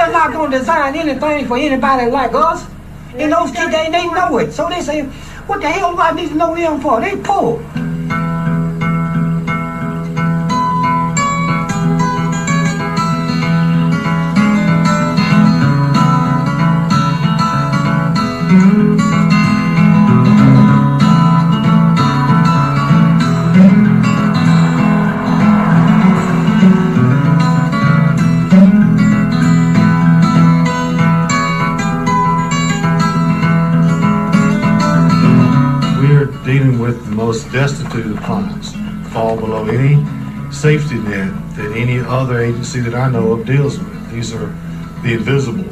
they're not going to design anything for anybody like us. And those kids, they know it. So they say, what the hell do I need to know them for? They poor. Dealing with the most destitute of clients, fall below any safety net that any other agency that I know of deals with. These are the invisible.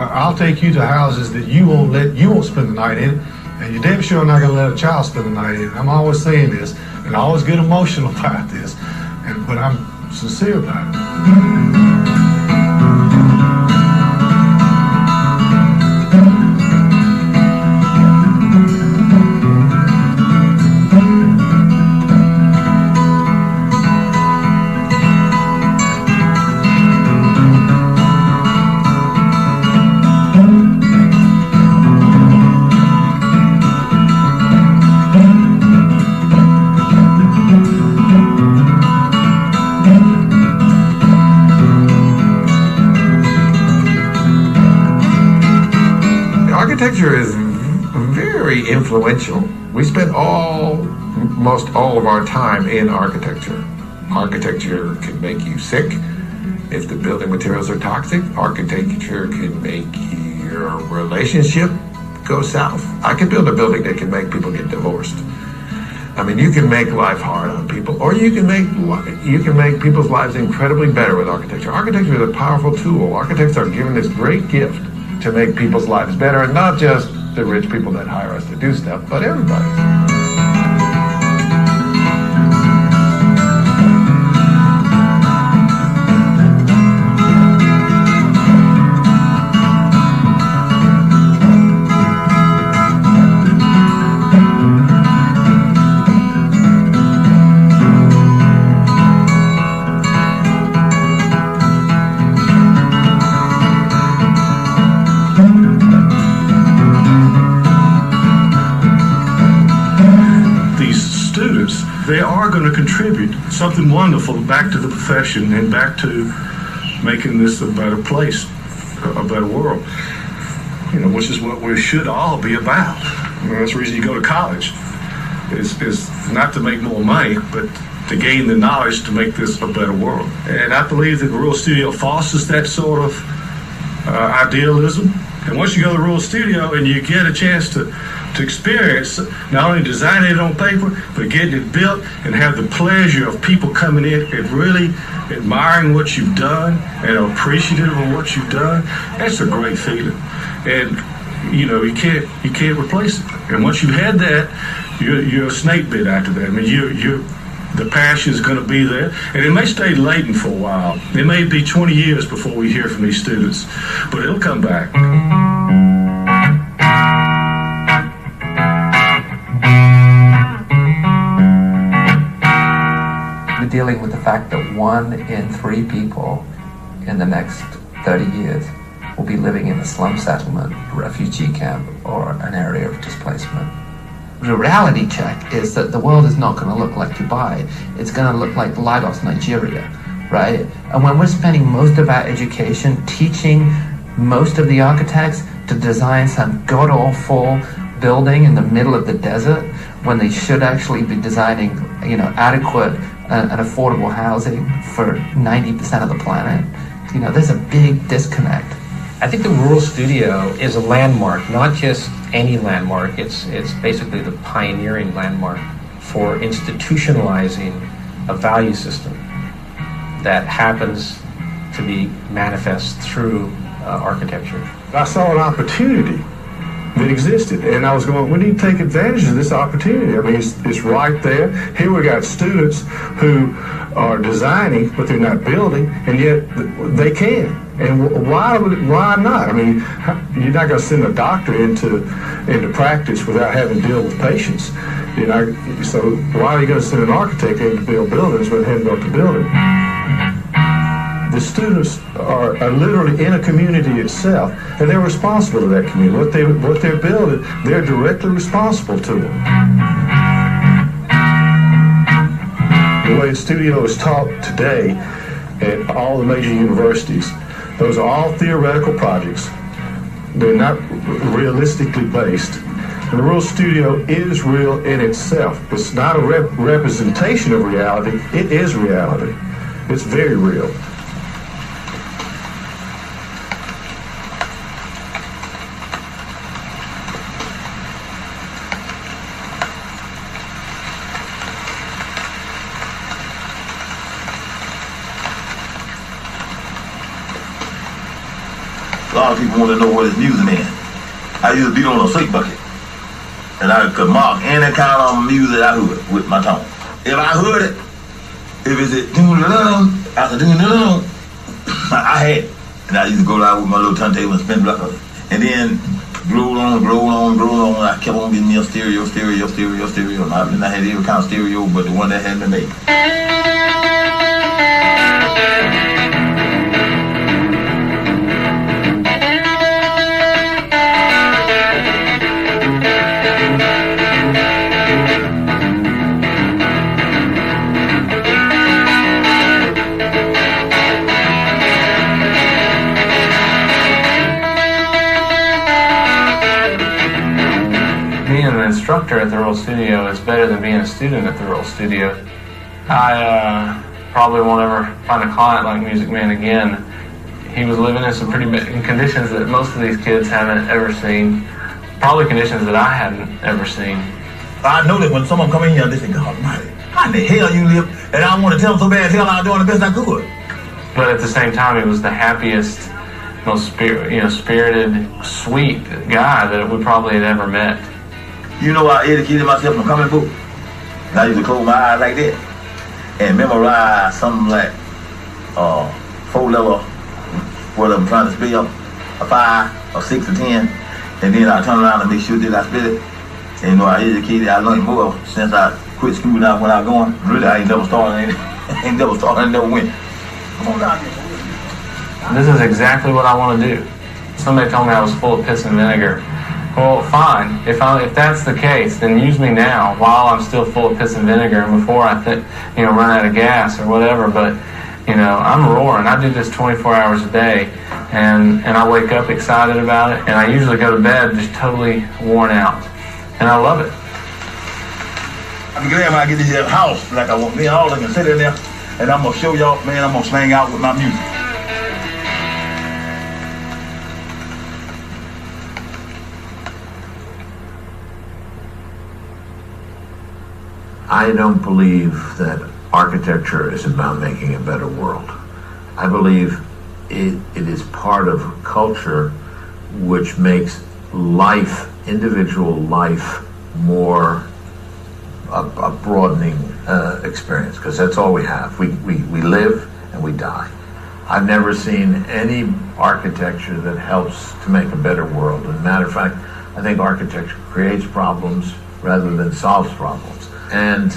I'll take you to houses that you won't spend the night in, and you're damn sure not going to let a child spend the night in. I'm always saying this, and I always get emotional about this, but I'm sincere about it. Architecture is very influential. We spend most all of our time in architecture. Architecture can make you sick if the building materials are toxic. Architecture can make your relationship go south. I could build a building that can make people get divorced. I mean, you can make life hard on people, or you can make people's lives incredibly better with architecture. Architecture is a powerful tool. Architects are given this great gift to make people's lives better, and not just the rich people that hire us to do stuff, but everybody. They are going to contribute something wonderful back to the profession and back to making this a better place, a better world, which is what we should all be about. That's the reason you go to college, is not to make more money, but to gain the knowledge to make this a better world. And I believe that the Rural Studio fosters that sort of idealism. And once you go to the Rural Studio and you get a chance to experience not only designing it on paper, but getting it built and have the pleasure of people coming in and really admiring what you've done and are appreciative of what you've done, that's a great feeling. And you can't replace it. And once you've had that, you're a snake bit after that. I mean, the passion is going to be there, and it may stay latent for a while. It may be 20 years before we hear from these students, but it'll come back. We're dealing with the fact that 1 in 3 people in the next 30 years will be living in a slum settlement, refugee camp, or an area of displacement. The reality check is that the world is not going to look like Dubai. It's going to look like Lagos, Nigeria, right? And when we're spending most of our education teaching most of the architects to design some god-awful building in the middle of the desert, when they should actually be designing, adequate and affordable housing for 90% of the planet, there's a big disconnect. I think the Rural Studio is a landmark, not just any landmark. It's basically the pioneering landmark for institutionalizing a value system that happens to be manifest through architecture. I saw an opportunity that existed, and I was going, we need to take advantage of this opportunity. I mean, it's right there. Here we got students who are designing, but they're not building, and yet they can. And why not? I mean, you're not going to send a doctor into practice without having to deal with patients. So why are you going to send an architect in to build buildings when they haven't built the building? The students are literally in a community itself, and they're responsible to that community. What they're building, they're directly responsible to them. The way the studio is taught today at all the major universities, those are all theoretical projects. They're not realistically based. And the real studio is real in itself. It's not a representation of reality. It is reality. It's very real. A lot of people want to know what his music means. I used to beat on a sleep bucket. And I could mark any kind of music I heard with my tongue. If I heard it, if it's a doo-doo-dum, after doo-doo-dum, I had it. And I used to go out with my little turntable and spin block. And then grow on. I kept on getting me a stereo. And I had every kind of stereo, but the one that had been made. Instructor at the Rural Studio is better than being a student at the Rural Studio. I probably won't ever find a client like Music Man again. He was living in some pretty bad conditions that most of these kids haven't ever seen. Probably conditions that I hadn't ever seen. I know that when someone come in here, they say, God almighty, how in the hell you live? And I want to tell them so bad, hell, I'm doing the best I could. But at the same time, he was the happiest, most spirited, sweet guy that we probably had ever met. You know, I educated myself from comic book. And I used to close my eyes like that and memorize something like 4 level, what I'm trying to spell, a 5, a 6, a 10, and then I turn around and make sure that I spell it. And you know, I educated, I learned more since I quit school now when I was going. Really, I ain't never started, ain't never went. Come on down here. This is exactly what I want to do. Somebody told me I was full of piss and vinegar. Well, fine. If that's the case, then use me now while I'm still full of piss and vinegar and before I run out of gas or whatever. But, I'm roaring. I do this 24 hours a day, and I wake up excited about it, and I usually go to bed just totally worn out. And I love it. I'm glad when I get to this house like I want. Me and all of them can sit in there, and I'm going to show y'all, man, I'm going to slang out with my music. I don't believe that architecture is about making a better world. I believe it is part of culture which makes life, individual life, more a broadening experience, because that's all we have. We live and we die. I've never seen any architecture that helps to make a better world. As a matter of fact, I think architecture creates problems rather than solves problems. And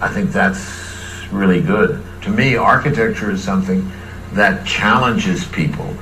I think that's really good. To me, architecture is something that challenges people,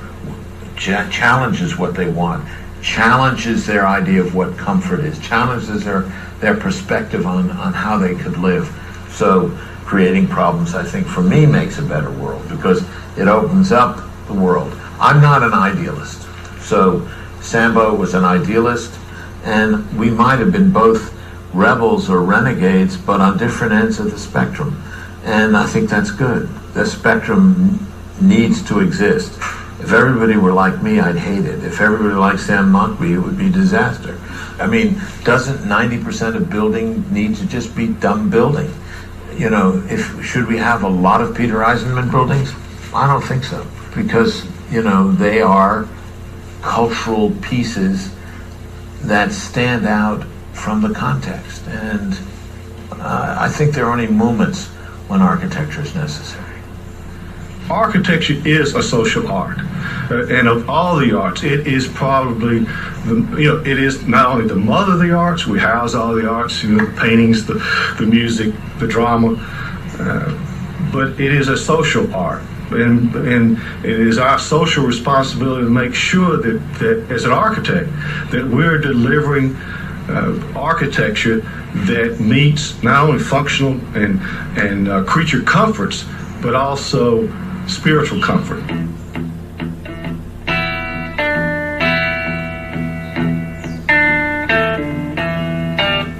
challenges what they want, challenges their idea of what comfort is, challenges their perspective on how they could live. So creating problems, I think, for me, makes a better world because it opens up the world. I'm not an idealist. So Sambo was an idealist, and we might have been both rebels or renegades, but on different ends of the spectrum. And I think that's good. The spectrum needs to exist. If everybody were like me, I'd hate it. If everybody like Sam Mockbee, it would be disaster. I mean, doesn't 90% of building need to just be dumb building? Should we have a lot of Peter Eisenman buildings? I don't think so. Because, they are cultural pieces that stand out from the context. And I think there are only moments when architecture is necessary. Architecture is a social art, and of all the arts, it is probably it is not only the mother of the arts. We house all the arts, the paintings, the music, the drama, but it is a social art. And it is our social responsibility to make sure that as an architect, that we're delivering architecture that meets not only functional and creature comforts, but also spiritual comfort.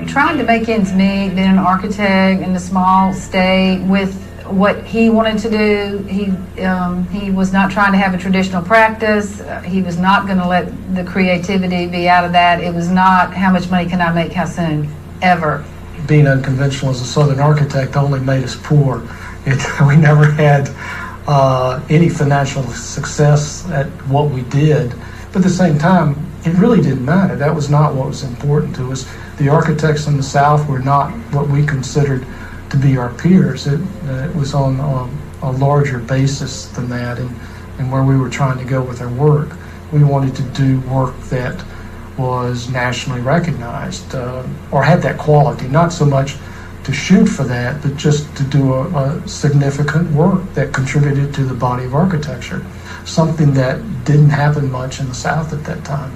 Trying to make ends meet, being an architect in a small state with what he wanted to do. He was not trying to have a traditional practice. He was not going to let the creativity be out of that. It was not how much money can I make, how soon, ever. Being unconventional as a Southern architect only made us poor. We never had any financial success at what we did. But at the same time, it really didn't matter. That was not what was important to us. The architects in the South were not what we considered to be our peers. It was on a larger basis than that, and where we were trying to go with our work. We wanted to do work that was nationally recognized or had that quality, not so much to shoot for that, but just to do a significant work that contributed to the body of architecture, something that didn't happen much in the South at that time.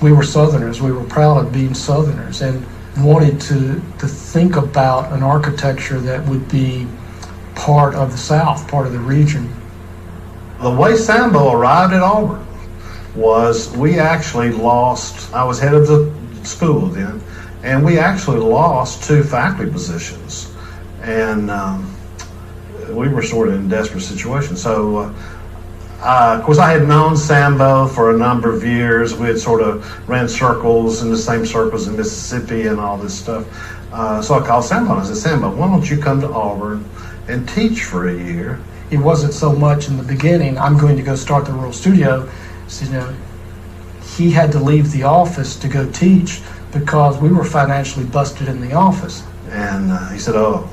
We were Southerners. We were proud of being Southerners and wanted to think about an architecture that would be part of the South, part of the region. The way Sambo arrived at Auburn was we actually lost, I was head of the school then, and we actually lost 2 faculty positions. And we were sort of in a desperate situation. So, of course, I had known Sambo for a number of years. We had sort of ran circles in the same circles in Mississippi and all this stuff. So I called Sambo and I said, Sambo, why don't you come to Auburn and teach for a year? It wasn't so much in the beginning, I'm going to go start the Rural Studio. So, he had to leave the office to go teach because we were financially busted in the office. And he said, oh,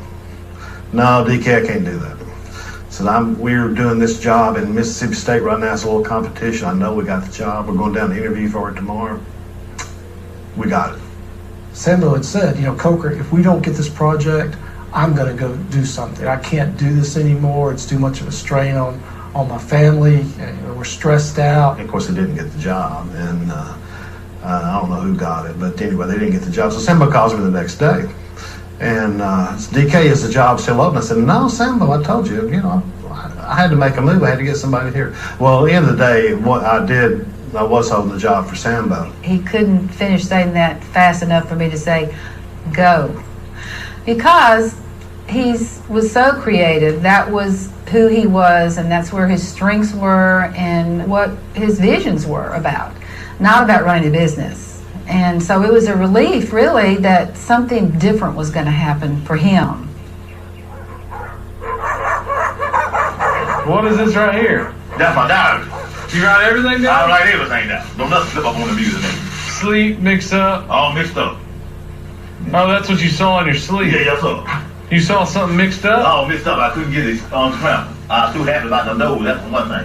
no, DK, I can't do that. Said, we're doing this job in Mississippi State right now. It's a little competition. I know we got the job. We're going down to interview for it tomorrow. We got it. Samuel had said, Coker, if we don't get this project, I'm going to go do something. I can't do this anymore. It's too much of a strain on my family. We're stressed out. Of course, they didn't get the job, and I don't know who got it, but anyway, they didn't get the job. So Sambo calls me the next day. And DK, is the job still open? I said, no, Sambo, I told you, I had to make a move. I had to get somebody here. Well, at the end of the day, what I did, I was holding the job for Sambo. He couldn't finish saying that fast enough for me to say, go. Because he was so creative. That was who he was, and that's where his strengths were and what his visions were about. Not about running a business. And so it was a relief, really, that something different was going to happen for him. What is this right here? That's my diary. You write everything down? I write everything down. Don't nothing slip up on the music. Sleep, mix up? All mixed up. Oh, that's what you saw in your sleep? Yeah, yes, sir. You saw something mixed up? All mixed up. I couldn't get it on the ground. I was too happy about the nose. That's one thing.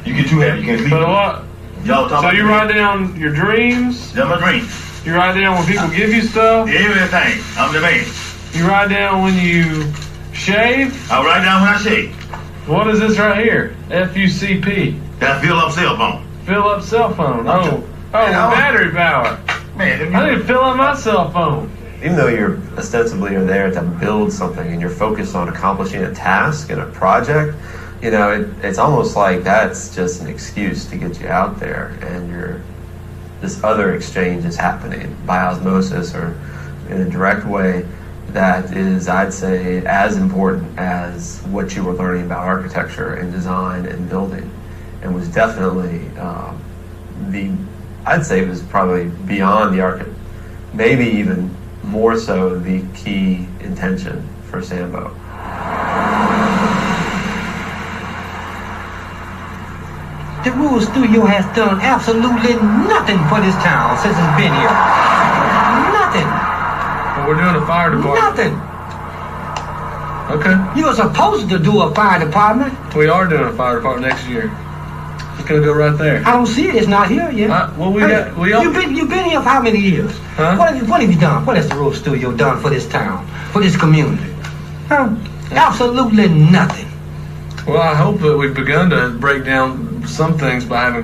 You get too happy, you can't sleep. But what? Y'all talk so about you write down your dreams? They're my dreams. You write down when people give you stuff? Everything. I'm the man. You write down when you shave? I write down when I shave. What is this right here? FUCP. That's fill up cell phone. Fill up cell phone. Oh, battery power. Man, I need to fill up my cell phone. Even though you're ostensibly there to build something and you're focused on accomplishing a task and a project, it's almost like that's just an excuse to get you out there, and this other exchange is happening by osmosis or in a direct way that is, I'd say, as important as what you were learning about architecture and design and building, and was definitely I'd say it was probably beyond the maybe even more so the key intention for Sambo. The Rural Studio has done absolutely nothing for this town since it's been here. Nothing. But we're doing a fire department. Nothing. Okay. You were supposed to do a fire department. We are doing a fire department next year. It's gonna go right there. I don't see it. It's not here yet. You've been here for how many years? Huh? What have you done? What has the Rural Studio done for this town, for this community? Huh? Absolutely nothing. Well, I hope that we've begun to break down some things by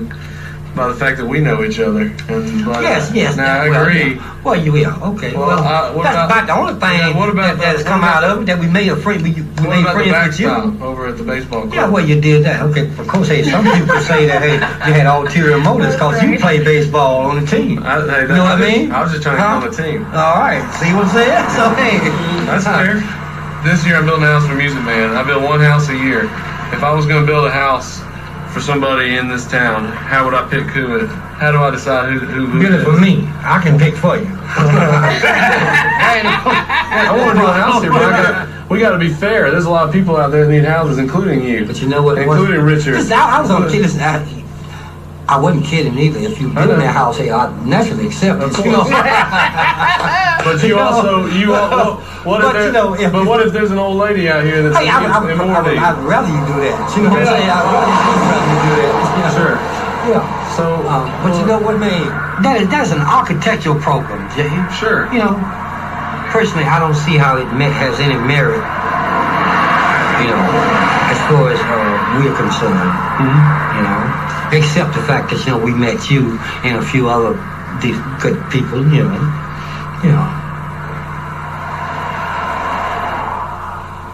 the fact that we know each other. And Yes. Now, I agree. Well, you will. Okay. Well, That's about the only thing that has come out of it, that we made a friend. We What made about the friends with you. backstop over at the baseball club? Yeah, well, you did that. Okay, of course, hey, some people say that, hey, you had ulterior motives because you play baseball on the team. You know what I mean? I was just trying to get on the team. All right. See what I'm saying? So, hey. That's fair. This year I'm building a house for Music Man. I build one house a year. If I was going to build a house for somebody in this town, how would I pick who? How do I decide who Build it for me. I can pick for you. I want to build a house here, but we got to be fair. There's a lot of people out there that need houses, including you. But you know what? Including Richard. Listen, I was on listen, I wasn't kidding either. If you build that house, hey, I'd naturally accept it. You know? But you also, what if there's an old lady out here that's I'd rather you do that. You know what I'm saying? I'd rather you do that. Sure. Yeah. So, but you know what, man? That is an architectural program, Jay. Sure. You know, personally, I don't see how it has any merit. You know, as far as we're concerned. You know, except the fact that we met you and a few other good people. You know.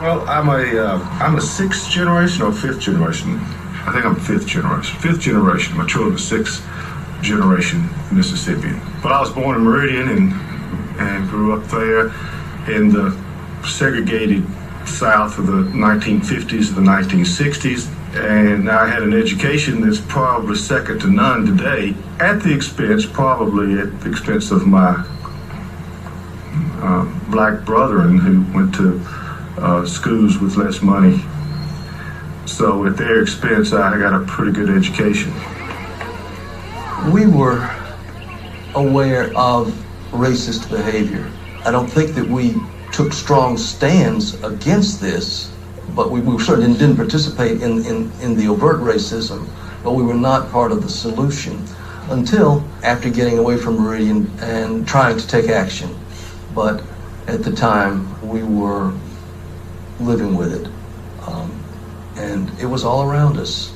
Well, I'm a sixth generation or fifth generation. I think I'm fifth generation. Fifth generation. My children are sixth generation Mississippian. But I was born in Meridian and grew up there in the segregated South of the 1950s and the 1960s. And I had an education that's probably second to none today, probably at the expense of my black brethren who went to schools with less money. So at their expense, I got a pretty good education. We were aware of racist behavior. I don't think that we took strong stands against this, but we certainly didn't participate in the overt racism, but we were not part of the solution until after getting away from Meridian and trying to take action. But at the time, we were living with it. And it was all around us.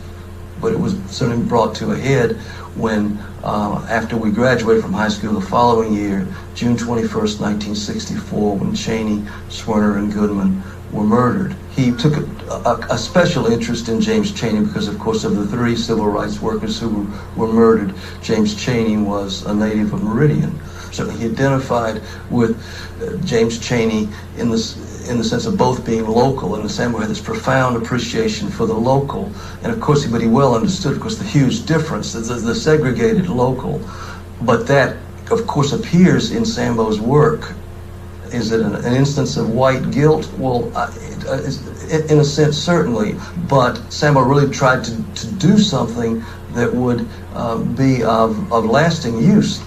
But it was certainly brought to a head when, after we graduated from high school the following year, June 21st, 1964, when Cheney, Swerner, and Goodman were murdered. He took a special interest in James Cheney because, of course, of the three civil rights workers who were murdered, James Cheney was a native of Meridian. So he identified with James Cheney in the sense of both being local, and Samuel had this profound appreciation for the local, and of course, but he well understood, of course, the huge difference, the segregated local. But that, of course, appears in Sambo's work. Is it an instance of white guilt? Well, in a sense, certainly. But Sambo really tried to do something that would be of lasting use.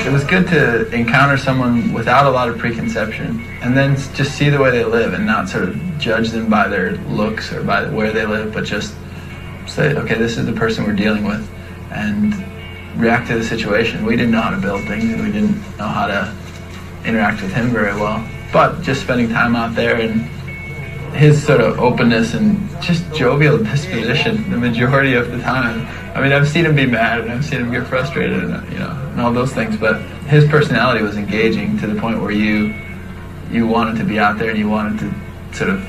It was good to encounter someone without a lot of preconception and then just see the way they live and not sort of judge them by their looks or by where they live, but just say, okay, this is the person we're dealing with, and react to the situation. We didn't know how to build things, and we didn't know how to interact with him very well. But just spending time out there and his sort of openness and just jovial disposition the majority of the time. I mean, I've seen him be mad and I've seen him get frustrated and and all those things, but his personality was engaging to the point where you wanted to be out there and you wanted to sort of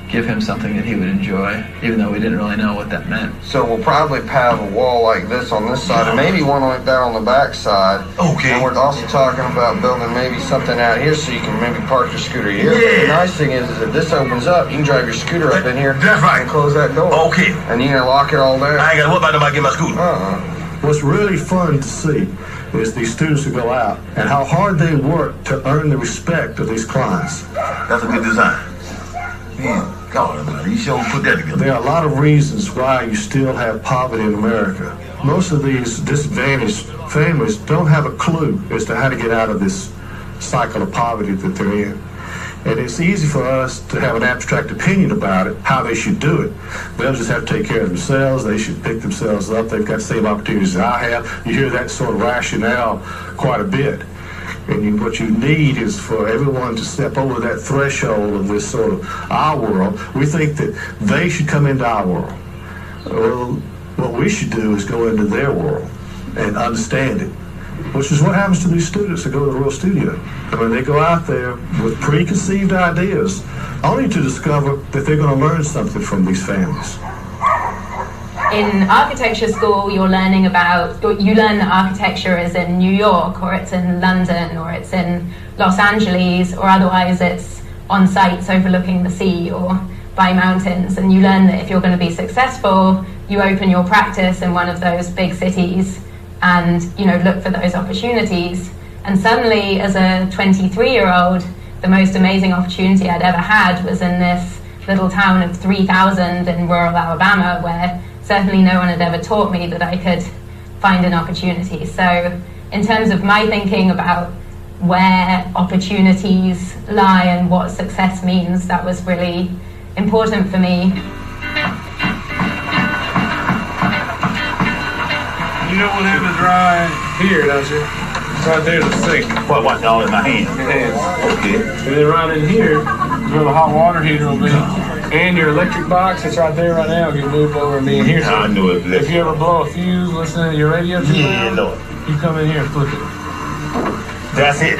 give him something that he would enjoy, even though we didn't really know what that meant. So we'll probably have a wall like this on this side, and maybe one like that on the back side. Okay. And we're also talking about building maybe something out here so you can maybe park your scooter here. Yeah. The nice thing is if this opens up, you can drive your scooter up in here. That's right. And close that door. Okay. And you can lock it all there. I ain't got to worry about nobody getting my scooter. What's really fun to see is these students who go out and how hard they work to earn the respect of these clients. That's a good design. Man, God, you sure put that together. There are a lot of reasons why you still have poverty in America. Most of these disadvantaged families don't have a clue as to how to get out of this cycle of poverty that they're in. And it's easy for us to have an abstract opinion about it, how they should do it. They'll just have to take care of themselves. They should pick themselves up. They've got the same opportunities as I have. You hear that sort of rationale quite a bit. And what you need is for everyone to step over that threshold of this sort of our world. We think that they should come into our world. Well, what we should do is go into their world and understand it, which is what happens to these students that go to the Royal Studio. I mean, they go out there with preconceived ideas, only to discover that they're going to learn something from these families. In architecture school, you learn that architecture is in New York, or it's in London, or it's in Los Angeles, or otherwise it's on sites overlooking the sea or by mountains. And you learn that if you're going to be successful, you open your practice in one of those big cities and, you know, look for those opportunities. And suddenly, as a 23-year-old, the most amazing opportunity I'd ever had was in this little town of 3,000 in rural Alabama, where certainly no one had ever taught me that I could find an opportunity. So in terms of my thinking about where opportunities lie and what success means, that was really important for me. You know what happens right here, don't you? It's right there's a sink. What, all in my hand? Your hands. Okay. And then right in here is where the hot water heater will be. And your electric box that's right there right now will get moved over and be in here. So I knew it. if you ever blow a fuse listening to your radio too loud, Lord. you come in here and flip it. That's it.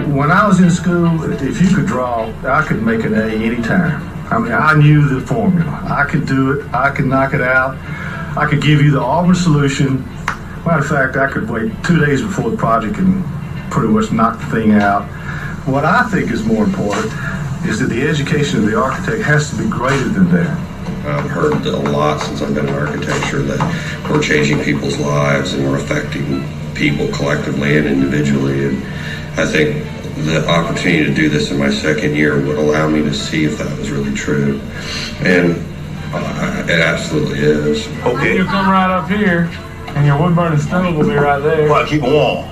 When I was in school, if you could draw, I could make an A anytime. I mean, I knew the formula. I could do it. I could knock it out. I could give you the Auburn solution. Matter of fact, I could wait 2 days before the project and pretty much knock the thing out. What I think is more important is that the education of the architect has to be greater than that. I've heard a lot since I've been in architecture that we're changing people's lives and we're affecting people collectively and individually. And I think the opportunity to do this in my second year would allow me to see if that was really true. And it absolutely is. Okay. You come right up here, and your wood-burning stove will be right there. Well, keep it warm.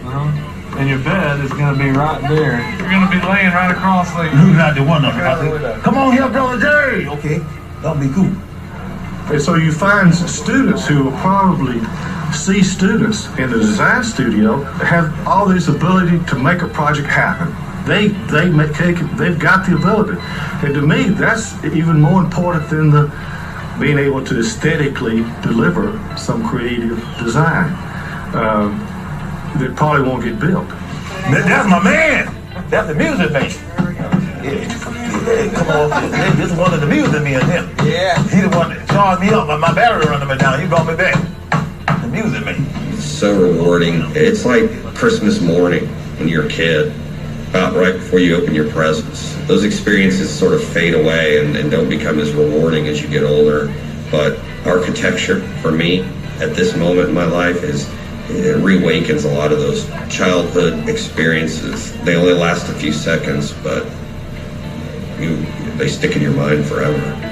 And your bed is going to be right there. You're going to be laying right across the... Looking out the window. Come on here, brother Jerry. Okay, that'll be cool. And so you find students who will probably see students in the design studio that have all this ability to make a project happen. They've got the ability. And to me, that's even more important than being able to aesthetically deliver some creative design that probably won't get built. That's my man. That's the music man. Yeah, come on. This is one of the music men, him. Yeah. He the one that charged me up. My battery running me down. He brought me back. The music man. It's so rewarding. It's like Christmas morning when you're a kid, about right before you open your presents. Those experiences sort of fade away and don't become as rewarding as you get older. But architecture, for me, at this moment in my life, it reawakens a lot of those childhood experiences. They only last a few seconds, but they stick in your mind forever.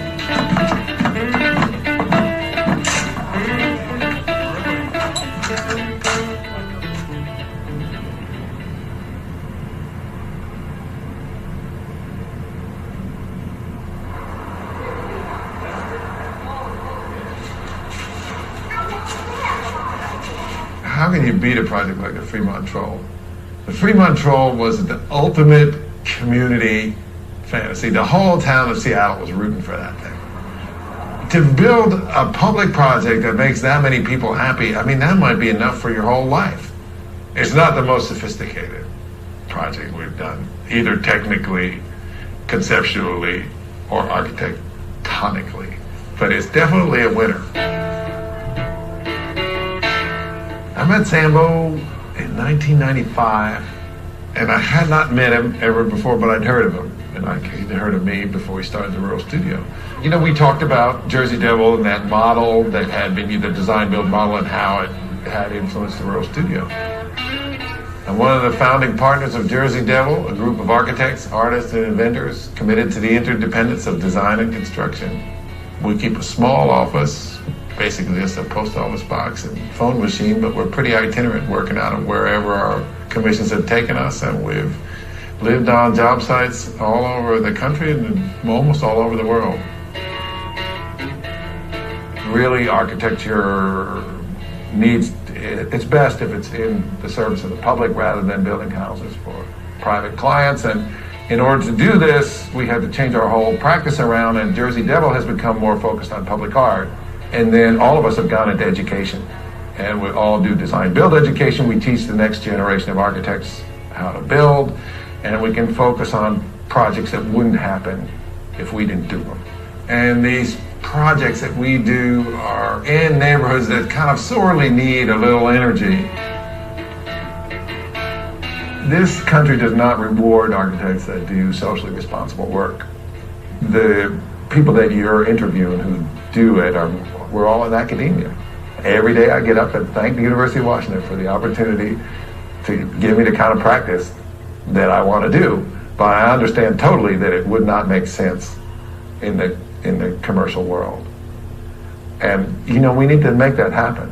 How can you beat a project like the Fremont Troll? The Fremont Troll was the ultimate community fantasy. The whole town of Seattle was rooting for that thing. To build a public project that makes that many people happy, I mean, that might be enough for your whole life. It's not the most sophisticated project we've done, either technically, conceptually, or architectonically, but it's definitely a winner. I met Sambo in 1995, and I had not met him ever before, but I'd heard of him, and he'd heard of me before we started the Royal Studio. You know, we talked about Jersey Devil and that model that had been the design-build model and how it had influenced the Royal Studio. I'm one of the founding partners of Jersey Devil, a group of architects, artists, and inventors committed to the interdependence of design and construction. We keep a small office, basically just a post office box and phone machine, but we're pretty itinerant, working out of wherever our commissions have taken us, and we've lived on job sites all over the country and almost all over the world. Really, architecture needs it's best if it's in the service of the public rather than building houses for private clients. And in order to do this, we had to change our whole practice around, and Jersey Devil has become more focused on public art. And then all of us have gone into education, and we all do design build education. We teach the next generation of architects how to build, and we can focus on projects that wouldn't happen if we didn't do them. And these projects that we do are in neighborhoods that kind of sorely need a little energy. This country does not reward architects that do socially responsible work. The people that you're interviewing who do it we're all in academia. Every day I get up and thank the University of Washington for the opportunity to give me the kind of practice that I want to do. But I understand totally that it would not make sense in the commercial world. And, we need to make that happen.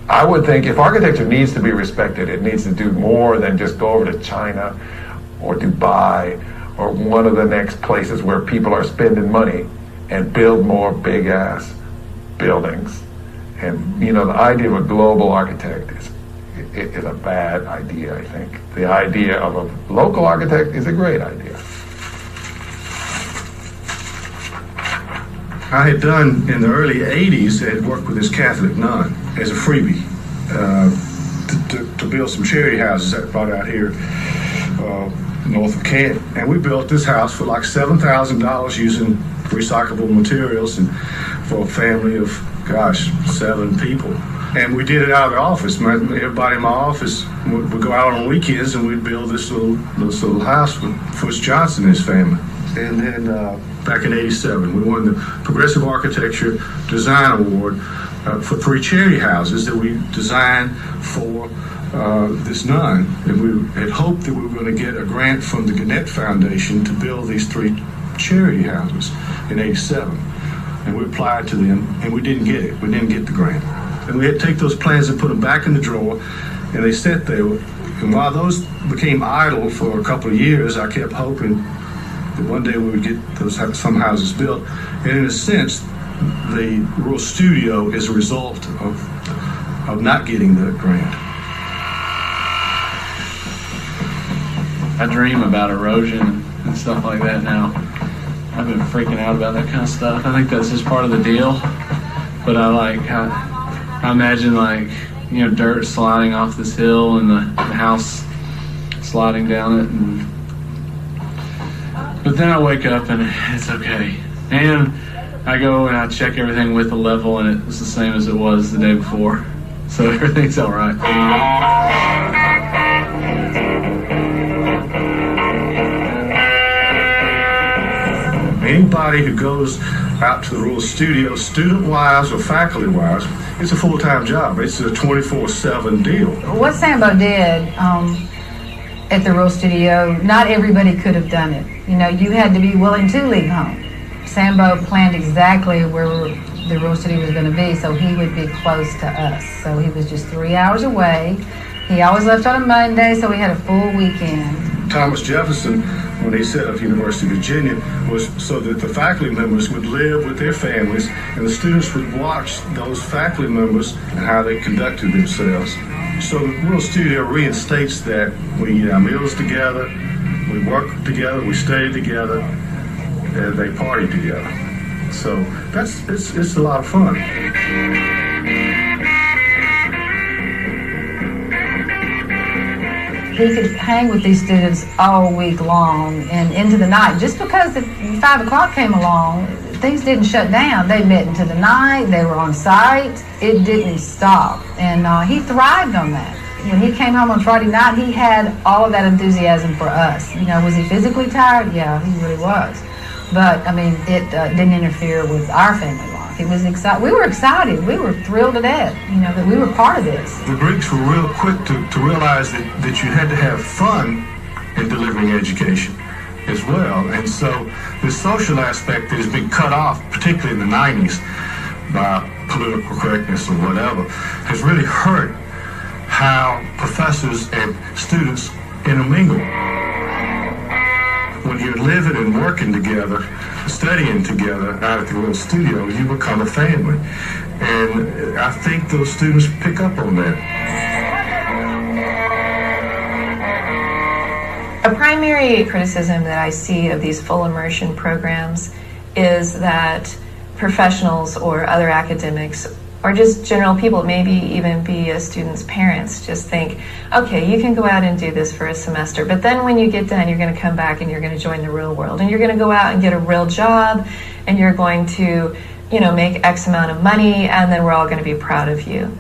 I would think if architecture needs to be respected, it needs to do more than just go over to China or Dubai or one of the next places where people are spending money and build more big-ass buildings. And, the idea of a global architect is a bad idea, I think. The idea of a local architect is a great idea. I had done in the early 80s, I had worked with this Catholic nun as a freebie to build some charity houses that brought out here north of Canton. And we built this house for like $7,000 using recyclable materials and for a family of, 7 people. And we did it out of the office. Everybody in my office would go out on weekends and we'd build this little house with Foots Johnson and his family. And then back in '87, we won the Progressive Architecture Design Award for 3 charity houses that we designed for this nun. And we had hoped that we were going to get a grant from the Gannett Foundation to build these 3 charity houses in '87. And we applied to them, and we didn't get it. We didn't get the grant. And we had to take those plans and put them back in the drawer, and they sat there. And while those became idle for a couple of years, I kept hoping that one day we would get some houses built. And in a sense, the Rural Studio is a result of not getting the grant. I dream about erosion and stuff like that now. I've been freaking out about that kind of stuff. I think that's just part of the deal. But I imagine dirt sliding off this hill and the house sliding down it. But then I wake up and it's okay. And I go and I check everything with the level and it's the same as it was the day before. So everything's all right. Anybody who goes out to the Rural Studio, student-wise or faculty-wise, it's a full-time job. It's a 24/7 deal. What Sambo did at the Rural Studio, not everybody could have done it. You had to be willing to leave home. Sambo planned exactly where the Rural Studio was going to be, so he would be close to us. So he was just 3 hours away. He always left on a Monday, so we had a full weekend. Thomas Jefferson, when he set up University of Virginia, was so that the faculty members would live with their families and the students would watch those faculty members and how they conducted themselves. So the Rural Studio reinstates that. We eat our meals together, we work together, we study together, and they party together. So it's a lot of fun. He could hang with these students all week long and into the night. Just because the 5 o'clock came along, things didn't shut down. They met into the night, they were on site. It didn't stop. And he thrived on that. When he came home on Friday night, he had all of that enthusiasm for us. Was he physically tired? Yeah, he really was. But, it didn't interfere with our family life. It was exciting. We were excited. We were thrilled to death, that we were part of this. The Greeks were real quick to realize that you had to have fun in delivering education as well. And so the social aspect that has been cut off, particularly in the 90s, by political correctness or whatever, has really hurt how professors and students intermingle. When when you're living and working together, studying together out at the little studio, you become a family. And I think those students pick up on that. A primary criticism that I see of these full immersion programs is that professionals or other academics or just general people, maybe even be a student's parents, just think, okay, you can go out and do this for a semester, but then when you get done, you're going to come back and you're going to join the real world, and you're going to go out and get a real job, and you're going to, make X amount of money, and then we're all going to be proud of you.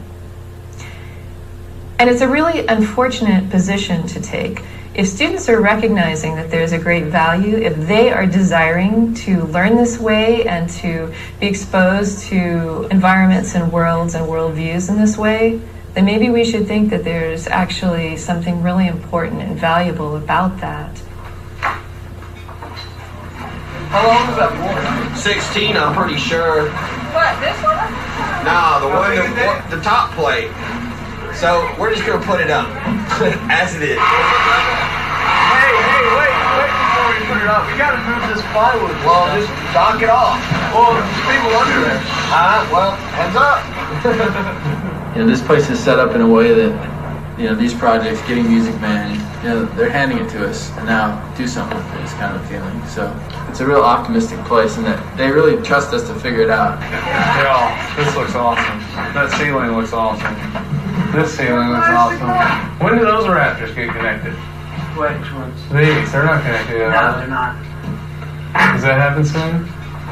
And it's a really unfortunate position to take. If students are recognizing that there's a great value, if they are desiring to learn this way and to be exposed to environments and worlds and worldviews in this way, then maybe we should think that there's actually something really important and valuable about that. How long is that for? 16, I'm pretty sure. What, this one? No, the top plate. So we're just going to put it up as it is. Hey, wait before we put it up. We got to move this plywood. Well, just knock it off. Well, there's people under there. Well, heads up. This place is set up in a way that, these projects, getting Music Man, they're handing it to us, and now do something with this kind of feeling. So it's a real optimistic place, and that they really trust us to figure it out. Yeah, this looks awesome. That ceiling looks awesome. This ceiling looks awesome. When do those rafters get connected? Which ones? These, they're not connected yet. No, they're not. Does that happen soon?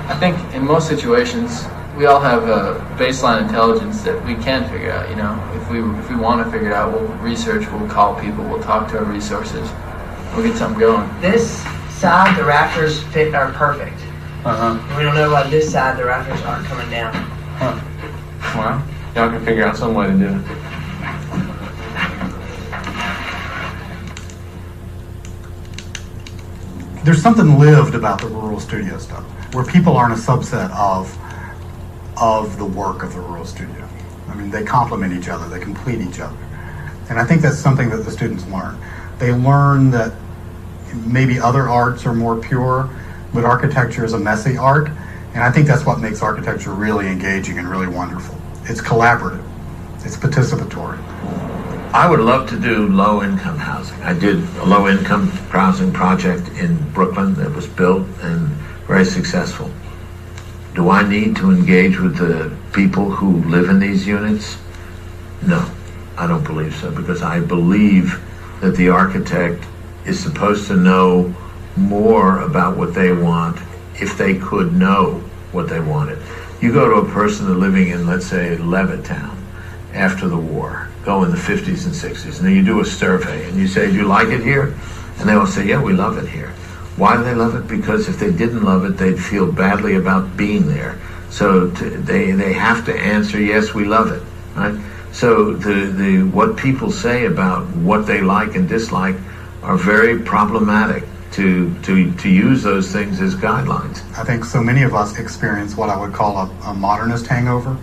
I think in most situations, we all have a baseline intelligence that we can figure out. If we want to figure it out, we'll research, we'll call people, we'll talk to our resources, we'll get something going. This side, the rafters are perfect. We don't know why this side, the rafters aren't coming down. Well, y'all can figure out some way to do it. There's something lived about the rural studio stuff, where people aren't a subset of the work of the rural studio. I mean, they complement each other, they complete each other. And I think that's something that the students learn. They learn that maybe other arts are more pure, but architecture is a messy art. And I think that's what makes architecture really engaging and really wonderful. It's collaborative, it's participatory. I would love to do low-income housing. I did a low-income housing project in Brooklyn that was built and very successful. Do I need to engage with the people who live in these units? No, I don't believe so, because I believe that the architect is supposed to know more about what they want if they could know what they wanted. You go to a person living in, let's say, Levittown after the war, go in the 50s and 60s, and then you do a survey and you say, do you like it here? And they all say, yeah, we love it here. Why do they love it? Because if they didn't love it, they'd feel badly about being there. So they have to answer, yes, we love it, right? So what people say about what they like and dislike are very problematic to use those things as guidelines. I think so many of us experience what I would call a modernist hangover.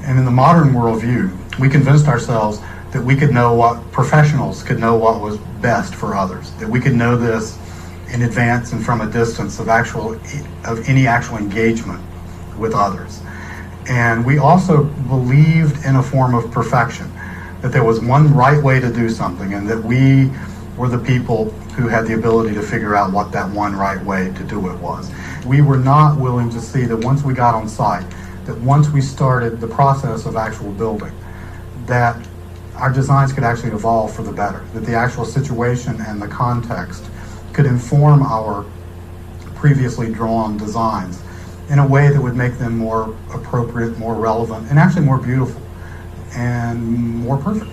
And in the modern worldview, we convinced ourselves that we could know what professionals could know what was best for others, that we could know this in advance and from a distance of any actual engagement with others. And we also believed in a form of perfection, that there was one right way to do something, and that we were the people who had the ability to figure out what that one right way to do it was. We were not willing to see that once we got on site, that once we started the process of actual building, that our designs could actually evolve for the better, that the actual situation and the context could inform our previously drawn designs in a way that would make them more appropriate, more relevant, and actually more beautiful and more perfect.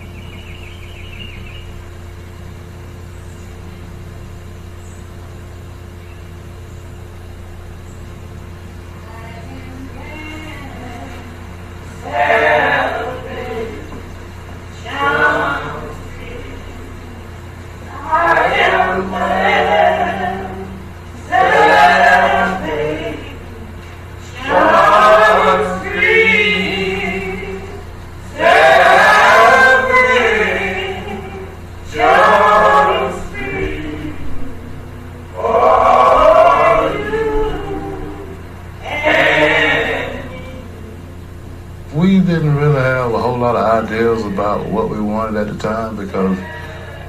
whole lot of ideas about what we wanted at the time because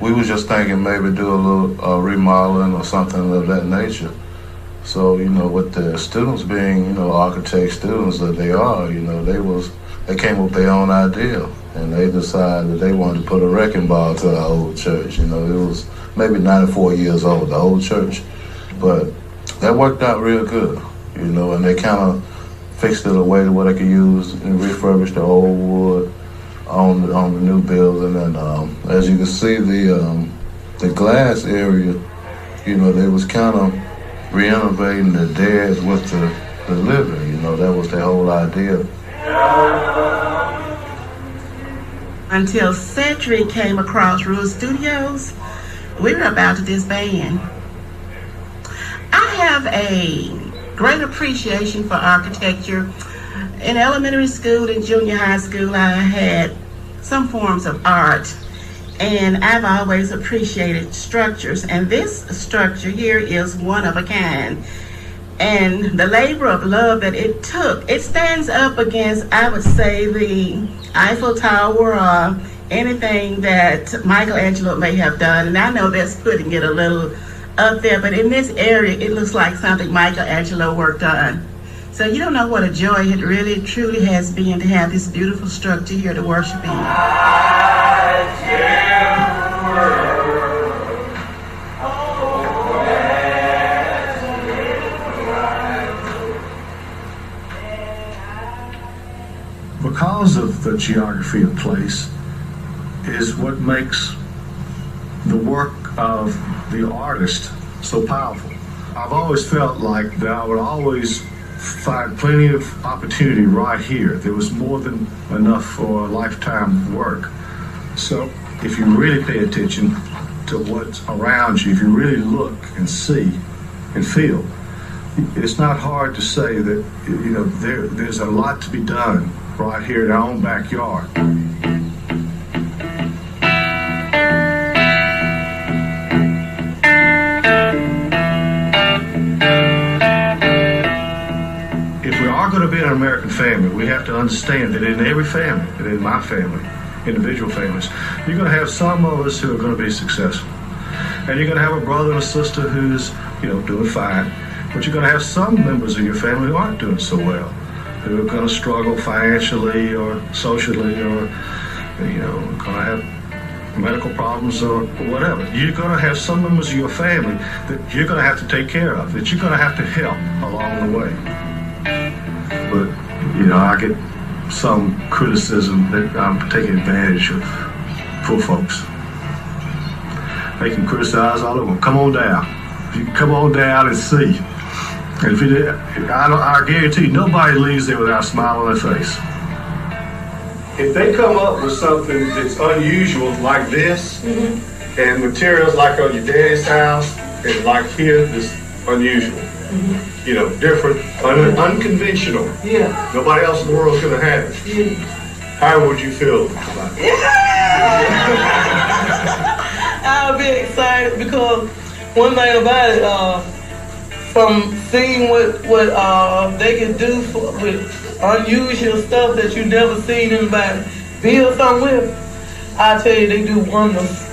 we was just thinking maybe do a little remodeling or something of that nature. So, with the students being, architect students that they are, they came up with their own idea and they decided that they wanted to put a wrecking ball to our old church. It was maybe 94 years old, the old church. But that worked out real good, and they kind of fixed it a way to where they could use and refurbish the old wood on the new building. And as you can see, the glass area, they was kind of renovating the dead with the living. That was their whole idea. Until Century came across Rural Studios, we were about to disband. I have a great appreciation for architecture. In elementary school and junior high school, I had some forms of art, and I've always appreciated structures, and this structure here is one of a kind. And the labor of love that it took, it stands up against, I would say, the Eiffel Tower or anything that Michelangelo may have done. And I know that's putting it a little up there, but in this area, it looks like something Michelangelo worked on. So you don't know what a joy it really, truly has been to have this beautiful structure here to worship in. Because of the geography of place is what makes the work of the artist so powerful. I've always felt like that I would always find plenty of opportunity right here. There was more than enough for a lifetime work. So if you really pay attention to what's around you, if you really look and see and feel, it's not hard to say that there's a lot to be done right here in our own backyard. If we are going to be an American family, we have to understand that in every family, and in my family, individual families, you're going to have some of us who are going to be successful. And you're going to have a brother and a sister who's, doing fine. But you're going to have some members of your family who aren't doing so well, who are going to struggle financially or socially or, going to have medical problems or whatever. You're going to have some members of your family that you're going to have to take care of, that you're going to have to help along the way. But, I get some criticism that I'm taking advantage of poor folks. They can criticize all of them. Come on down. You can come on down and see. And if you did, I guarantee you, nobody leaves there without a smile on their face. If they come up with something that's unusual like this, and materials like on your daddy's house, and like here, that's unusual. Different, unconventional. Yeah. Nobody else in the world is going to have it. Yeah. How would you feel about it? I'll be excited because one thing about it, from seeing what they can do with unusual stuff that you never seen anybody build something with, I tell you, they do wonders.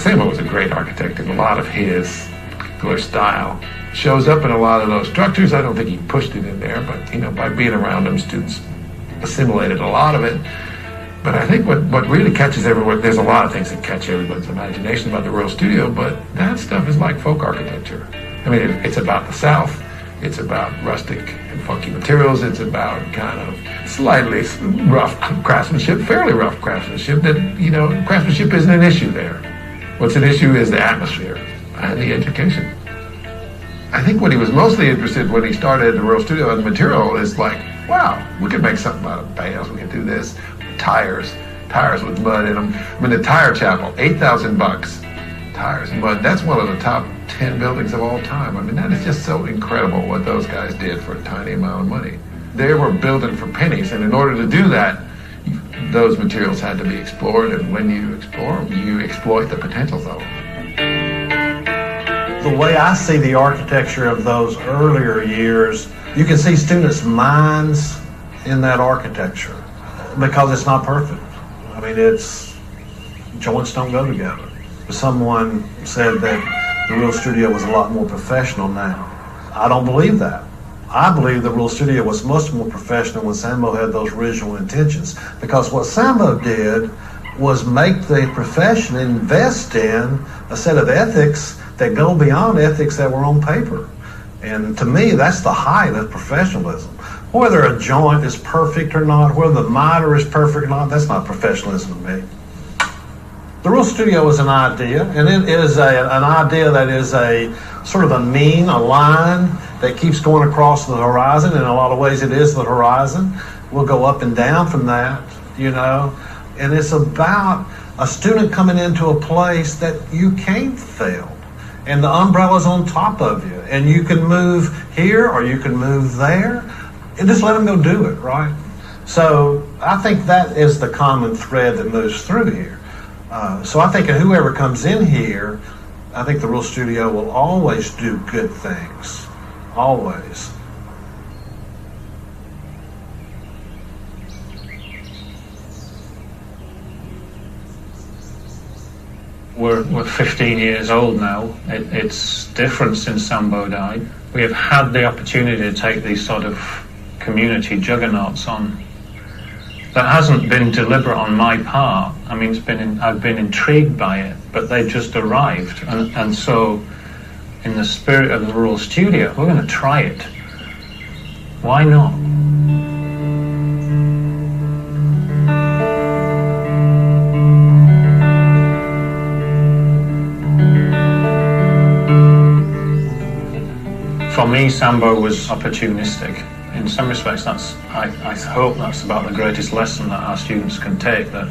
Samuel was a great architect, and a lot of his particular style shows up in a lot of those structures. I don't think he pushed it in there, but by being around them, students assimilated a lot of it. But I think what really catches everyone, there's a lot of things that catch everyone's imagination about the Rural Studio, but that stuff is like folk architecture. I mean, it's about the South. It's about rustic and funky materials. It's about kind of slightly rough craftsmanship, fairly rough craftsmanship that, craftsmanship isn't an issue there. What's an issue is the atmosphere and the education. I think what he was mostly interested in when he started the Rural Studio and the material is like, wow, we could make something out of bales. We could do this. Tires with mud in them. I mean, the Tire Chapel, $8,000. Tires and mud. That's one of the top 10 buildings of all time. I mean, that is just so incredible what those guys did for a tiny amount of money. They were building for pennies, and in order to do that, those materials had to be explored, and when you explore them, you exploit the potentials of them. The way I see the architecture of those earlier years, you can see students' minds in that architecture because it's not perfect. I mean, joints don't go together. Someone said that the Real Studio was a lot more professional now. I don't believe that. I believe the Real Studio was much more professional when Sambo had those original intentions, because what Sambo did was make the profession invest in a set of ethics that go beyond ethics that were on paper. And to me, that's the height of professionalism. Whether a joint is perfect or not, whether the miter is perfect or not, that's not professionalism to me. The Real Studio is an idea, and it is an idea that is a sort of a line that keeps going across the horizon. In a lot of ways, it is the horizon. We'll go up and down from that, you know. And it's about a student coming into a place that you can't fail. And the umbrella's on top of you. And you can move here or you can move there. And just let them go do it, right? So I think that is the common thread that moves through here. So I think whoever comes in here, I think the Real Studio will always do good things. Always. We're 15 years old now. It's different since Sambo died. We have had the opportunity to take these sort of community juggernauts on. That hasn't been deliberate on my part. I mean, I've been intrigued by it, but they just arrived. And so, in the spirit of the Rural Studio, we're going to try it. Why not? For me, Sambo was opportunistic. In some respects, I hope that's about the greatest lesson that our students can take, that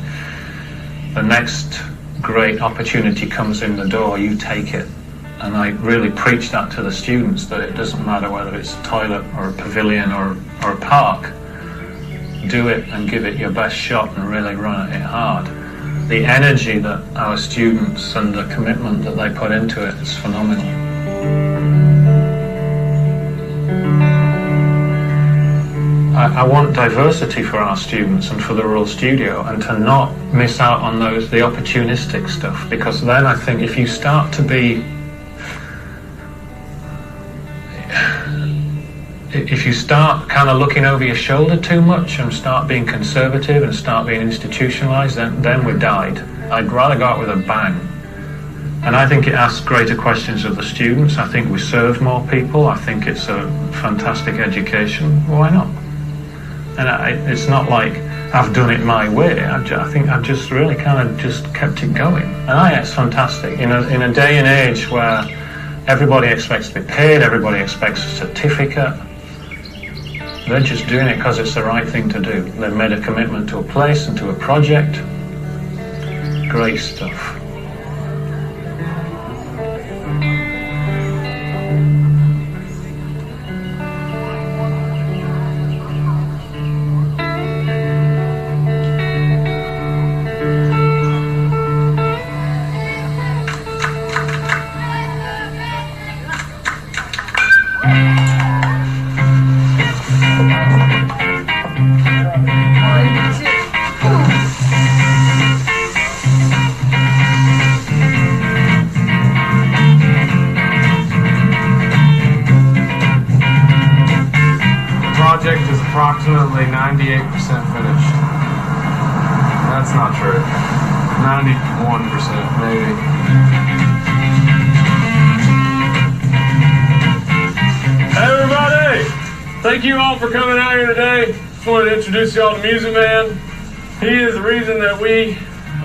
the next great opportunity comes in the door, you take it. And I really preach that to the students, that it doesn't matter whether it's a toilet or a pavilion or a park. Do it and give it your best shot and really run at it hard. The energy that our students and the commitment that they put into it is phenomenal. I want diversity for our students and for the Rural Studio, and to not miss out on the opportunistic stuff, because then I think if you start to be, if you start kind of looking over your shoulder too much and start being conservative and start being institutionalized, then we're died. I'd rather go out with a bang. And I think it asks greater questions of the students. I think we serve more people. I think it's a fantastic education. Why not? And it's not like I've done it my way. I think I've just really kind of just kept it going. And it's fantastic. In a day and age where everybody expects to be paid, everybody expects a certificate, they're just doing it because it's the right thing to do. They've made a commitment to a place and to a project. Great stuff. Approximately 98% finished. That's not true. 91% maybe. Hey everybody! Thank you all for coming out here today. Just wanted to introduce y'all to Music Man. He is the reason that we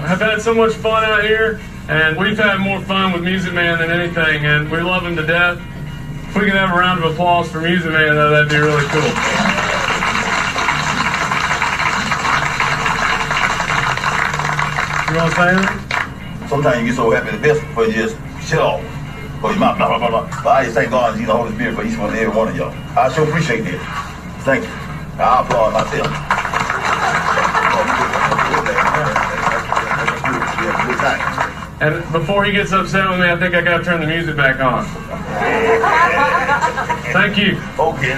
have had so much fun out here, and we've had more fun with Music Man than anything, and we love him to death. If we can have a round of applause for Music Man, that'd be really cool. You want to say anything? Sometimes you get so happy to death, but you just shit off. Or your mouth, blah, blah, blah, blah. But I just thank God and see the Holy Spirit for each one and every one of y'all. I sure appreciate that. Thank you. I applaud myself. Good time. And before he gets upset with me, I think I got to turn the music back on. Thank you. Okay.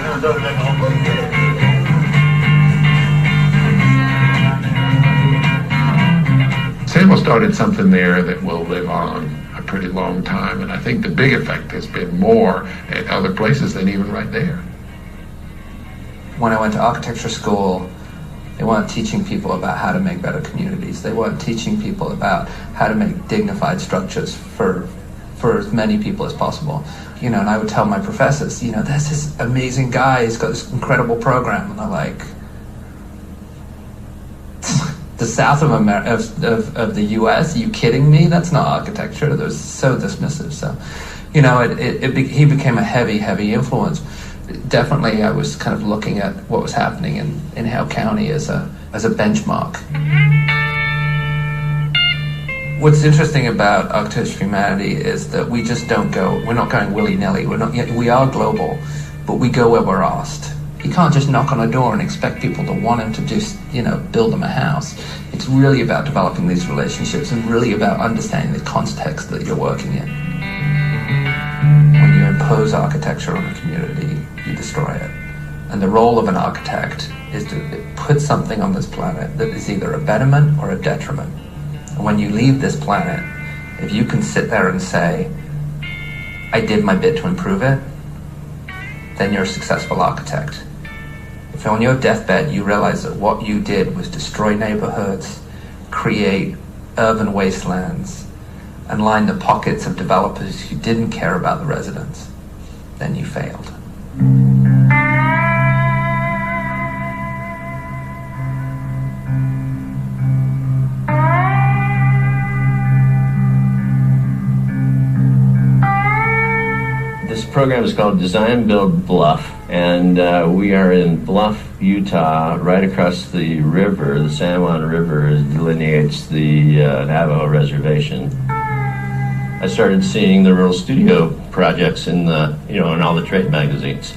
Samuel started something there that will live on a pretty long time, and I think the big effect has been more at other places than even right there. When I went to architecture school, they weren't teaching people about how to make better communities. They weren't teaching people about how to make dignified structures for as many people as possible. You know, and I would tell my professors, you know, there's this amazing guy, he's got this incredible program, and they're like, the south of the U.S., are you kidding me? That's not architecture. They're so dismissive. So, you know, he became a heavy influence. Definitely, I was kind of looking at what was happening in Hale County as a benchmark. What's interesting about Architecture of Humanity is that we just don't go. We're not going willy-nilly. We are global, but we go where we're asked. You can't just knock on a door and expect people to want him to just, you know, build them a house. It's really about developing these relationships and really about understanding the context that you're working in. When you impose architecture on a community, you destroy it. And the role of an architect is to put something on this planet that is either a betterment or a detriment. And when you leave this planet, if you can sit there and say, I did my bit to improve it, then you're a successful architect. If on your deathbed you realize that what you did was destroy neighborhoods, create urban wastelands, and line the pockets of developers who didn't care about the residents, then you failed. This program is called Design Build Bluff, and we are in Bluff, Utah, right across the river. The San Juan River delineates the Navajo Reservation. I started seeing the rural studio projects in in all the trade magazines.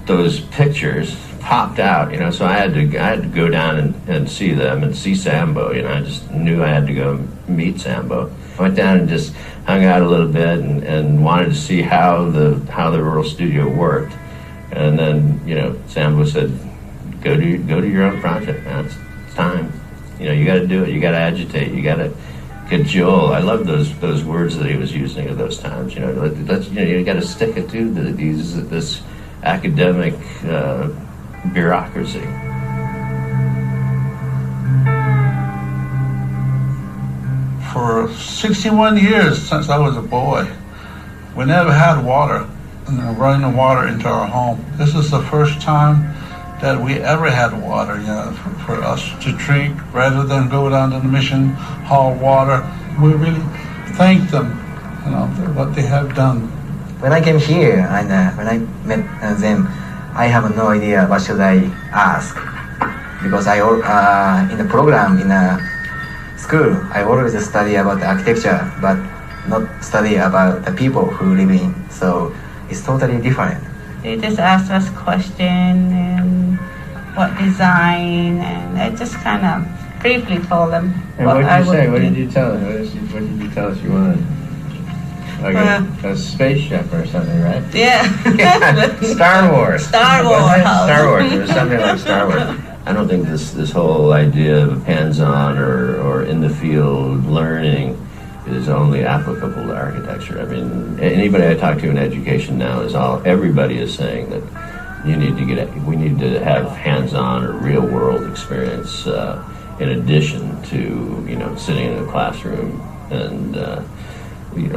Those pictures popped out, so I had to go down and see them and see Sambo. I just knew I had to go meet Sambo. I went down and just hung out a little bit and wanted to see how the rural studio worked. And then, Sambo said, go to your own project, man. It's time. You got to do it. You got to agitate. You got to cajole. I love those words that he was using at those times. You got to stick it to this academic bureaucracy. For 61 years since I was a boy, we never had water, running water into our home. This is the first time that we ever had water, for us to drink rather than go down to the mission, haul water. We really thank them, what they have done. When I came here and when I met them, I have no idea what should I ask, because in the program in school, I always study about the architecture, but not study about the people who live in. So it's totally different. They just asked us questions and what design, and I just kind of briefly told them. And what did you say? What did you tell us? What did you tell us you wanted? Like a spaceship or something, right? Yeah. Star Wars. Star Wars. Star Wars. It was something like Star Wars. I don't think this whole idea of hands-on or in the field learning is only applicable to architecture. I mean, anybody I talk to in education now everybody is saying that we need to have hands-on or real-world experience in addition to sitting in a classroom and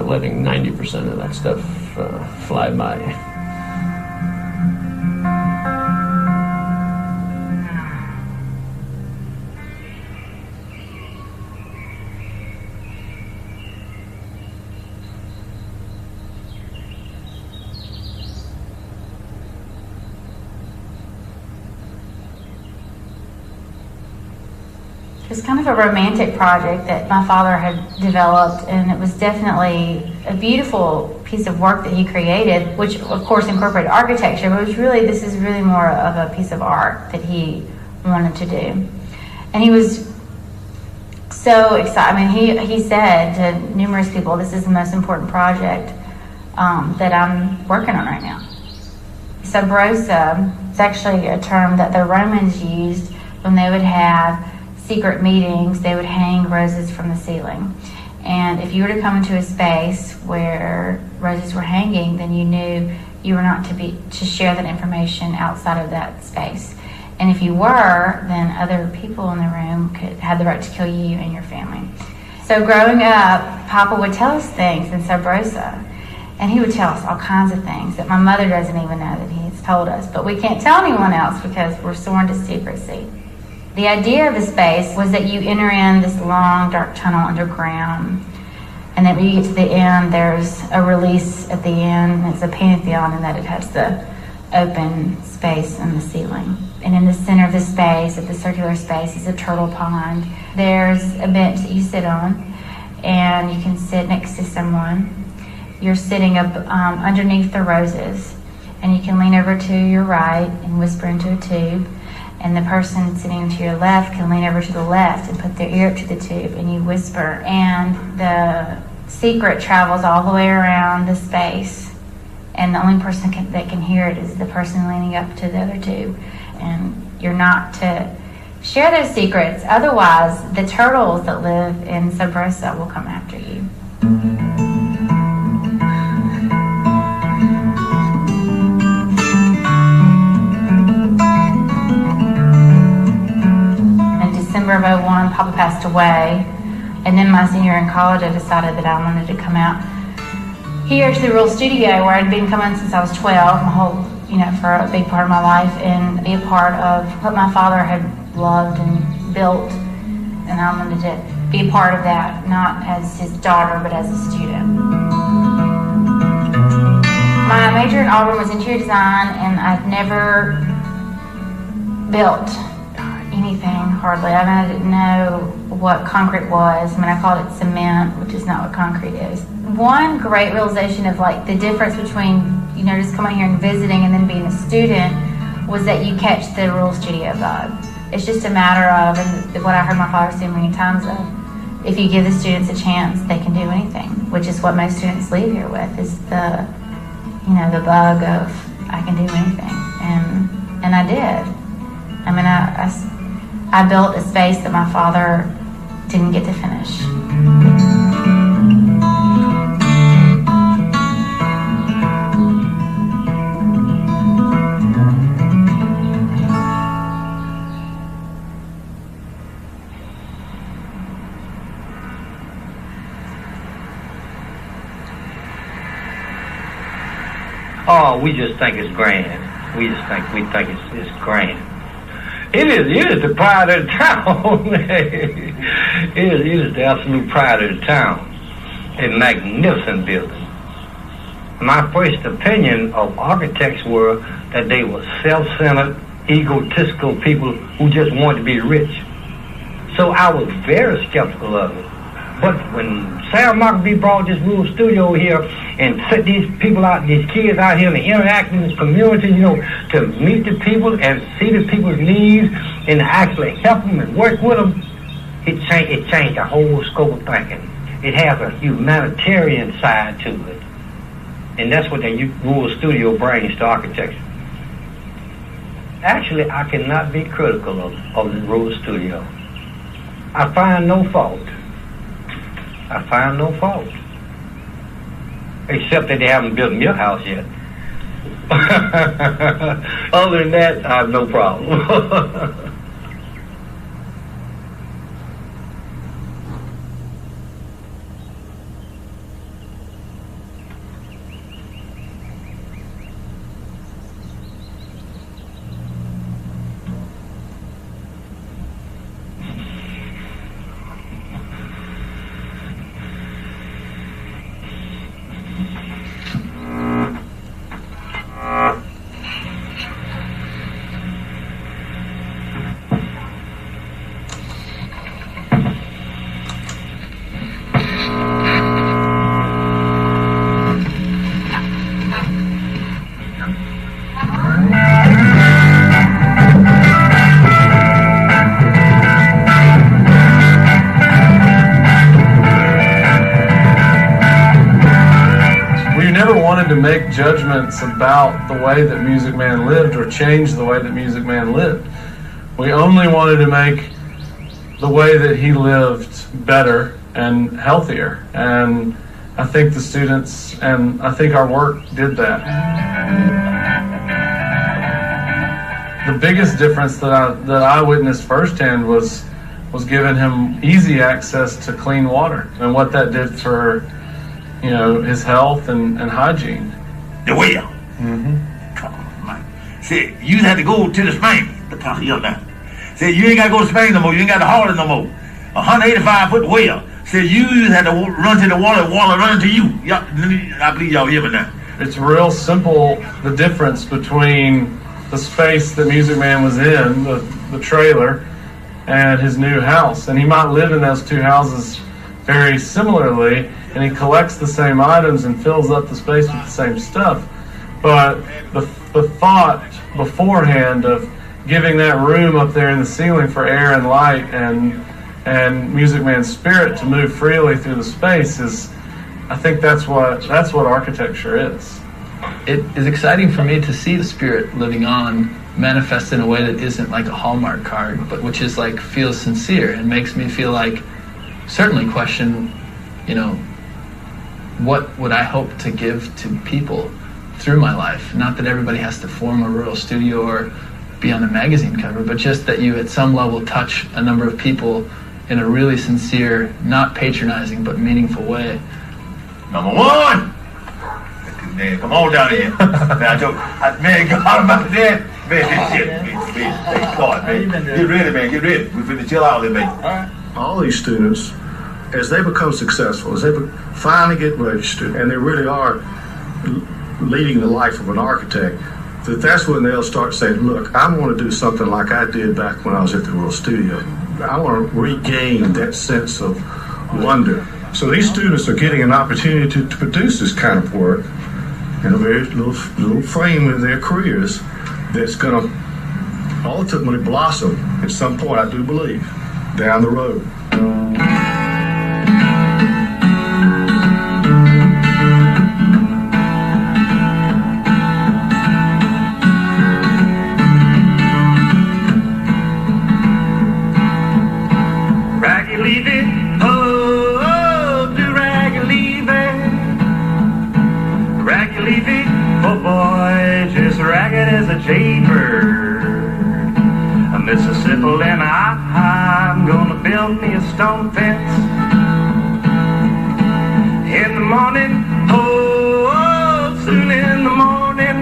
letting 90% of that stuff fly by. It was kind of a romantic project that my father had developed, and it was definitely a beautiful piece of work that he created, which of course incorporated architecture, but this is really more of a piece of art that he wanted to do. And he was so excited. I mean, he said to numerous people, this is the most important project that I'm working on right now. Sub rosa is actually a term that the Romans used when they would have secret meetings. They would hang roses from the ceiling. And if you were to come into a space where roses were hanging, then you knew you were not to share that information outside of that space. And if you were, then other people in the room had the right to kill you and your family. So growing up, Papa would tell us things in Sub rosa. And he would tell us all kinds of things that my mother doesn't even know that he's told us. But we can't tell anyone else because we're sworn to secrecy. The idea of the space was that you enter in this long, dark tunnel underground. And then when you get to the end, there's a release at the end. And it's a pantheon in that it has the open space in the ceiling. And in the center of the space, at the circular space, is a turtle pond. There's a bench that you sit on. And you can sit next to someone. You're sitting up underneath the roses, and you can lean over to your right and whisper into a tube, and the person sitting to your left can lean over to the left and put their ear up to the tube, and you whisper, and the secret travels all the way around the space, and the only person that can hear it is the person leaning up to the other tube, and you're not to share those secrets, otherwise the turtles that live in Sub rosa will come after you. December of 2001, Papa passed away, and then my senior year in college, I decided that I wanted to come out here to the Real Studio, where I'd been coming since I was 12, my whole, for a big part of my life, and be a part of what my father had loved and built, and I wanted to be a part of that, not as his daughter, but as a student. My major in Auburn was interior design, and I'd never built anything, hardly. I didn't know what concrete was. I called it cement, which is not what concrete is. One great realization of the difference between, just coming here and visiting and then being a student was that you catch the Rural Studio bug. It's just a matter of, and what I heard my father say many times of, if you give the students a chance, they can do anything, which is what most students leave here with, is the bug of, I can do anything. And I did. I built a space that my father didn't get to finish. Oh, we just think it's grand. We think it's grand. It is the pride of the town. It is the absolute pride of the town. A magnificent building. My first opinion of architects were that they were self-centered, egotistical people who just wanted to be rich. So I was very skeptical of it. But when Samuel Mockbee brought this little studio here and set these people out, these kids out here, and interact in this community, to meet the people and see the people's needs and actually help them and work with them, it changed the whole scope of thinking. It has a humanitarian side to it. And that's what the rural studio brings to architecture. Actually, I cannot be critical of the rural studio. I find no fault. Except that they haven't built me a house yet. Other than that, I have no problem. wanted to make judgments about the way that Music Man lived or change the way that Music Man lived. We only wanted to make the way that he lived better and healthier. And I think the students and I think our work did that. The biggest difference that I witnessed firsthand was giving him easy access to clean water and what that did for, his health and hygiene. The well. Come on, man. See, you had to go to the Spain. Look how here now. See, you ain't got to go to Spain no more. You ain't got to haul it no more. 185-foot well. See, you had to run to the water run to you. I believe y'all hear me now. It's real simple, the difference between the space that Music Man was in, the trailer, and his new house. And he might live in those two houses very similarly, and he collects the same items and fills up the space with the same stuff. But the thought beforehand of giving that room up there in the ceiling for air and light and Music Man's spirit to move freely through the space is, I think that's what architecture is. It is exciting for me to see the spirit living on, manifest in a way that isn't like a Hallmark card, but which is like feels sincere and makes me feel like certainly question, what would I hope to give to people through my life? Not that everybody has to form a rural studio or be on a magazine cover, but just that you at some level touch a number of people in a really sincere, not patronizing, but meaningful way. Number one! Man, come on down here. Man, God about that. Man, thank God, man. Get ready, man. Get ready. We're finna chill out there, man. All these students, as they become successful, as they finally get registered, and they really are leading the life of an architect, that's when they'll start saying, look, I want to do something like I did back when I was at the Rural Studio. I want to regain that sense of wonder. So these students are getting an opportunity to produce this kind of work in a very little frame in their careers that's going to ultimately blossom at some point, I do believe, down the road. Jaybird, a Mississippi, and I'm gonna build me a stone fence. In the morning, soon in the morning.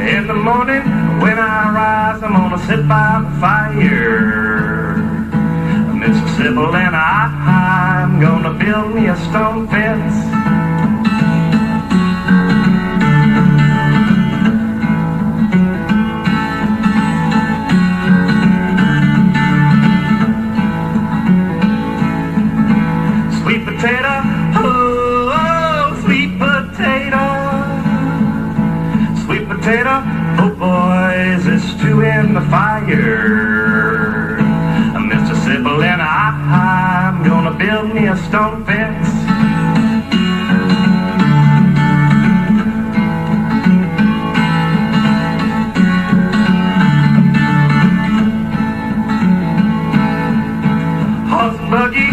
In the morning, when I rise, I'm gonna sit by the fire. A Mississippi, and I'm gonna build me a stone fence. Oh boys, it's two in the fire. A Mississippi, and I'm gonna build me a stone fence. Horse and buggy,